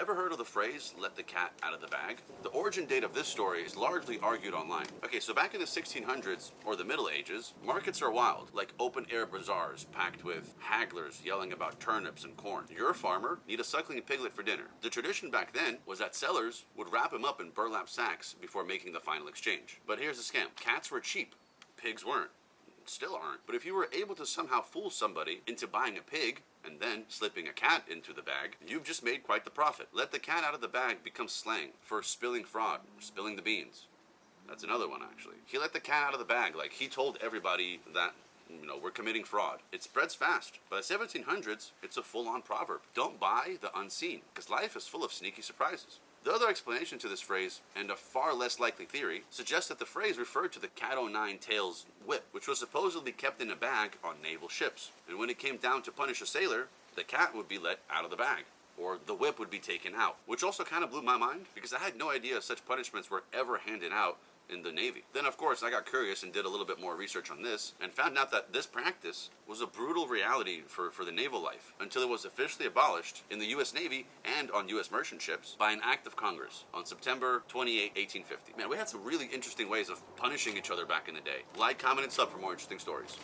Ever heard of the phrase, let the cat out of the bag? The origin date of this story is largely argued online. Okay, so back in the 1600s, or the Middle Ages, markets are wild, like open-air bazaars packed with hagglers yelling about turnips and corn. Your farmer need a suckling piglet for dinner. The tradition back then was that sellers would wrap him up in burlap sacks before making the final exchange. But here's the scam. Cats were cheap. Pigs weren't. Still aren't. But if you were able to somehow fool somebody into buying a pig and then slipping a cat into the bag, you've just made quite the profit. Let the cat out of the bag becomes slang for spilling fraud, or spilling the beans. That's another one, actually. He let the cat out of the bag, like he told everybody that, we're committing fraud. It spreads fast. By the 1700s, it's a full-on proverb. Don't buy the unseen, because life is full of sneaky surprises. The other explanation to this phrase, and a far less likely theory, suggests that the phrase referred to the cat-o'-nine-tails whip, which was supposedly kept in a bag on naval ships. And when it came down to punish a sailor, the cat would be let out of the bag, or the whip would be taken out, which also kind of blew my mind, because I had no idea such punishments were ever handed out in the Navy. Then, of course, I got curious and did a little bit more research on this and found out that this practice was a brutal reality for the naval life until it was officially abolished in the U.S. Navy and on U.S. merchant ships by an act of Congress on September 28, 1850. Man, we had some really interesting ways of punishing each other back in the day. Like, comment, and sub for more interesting stories.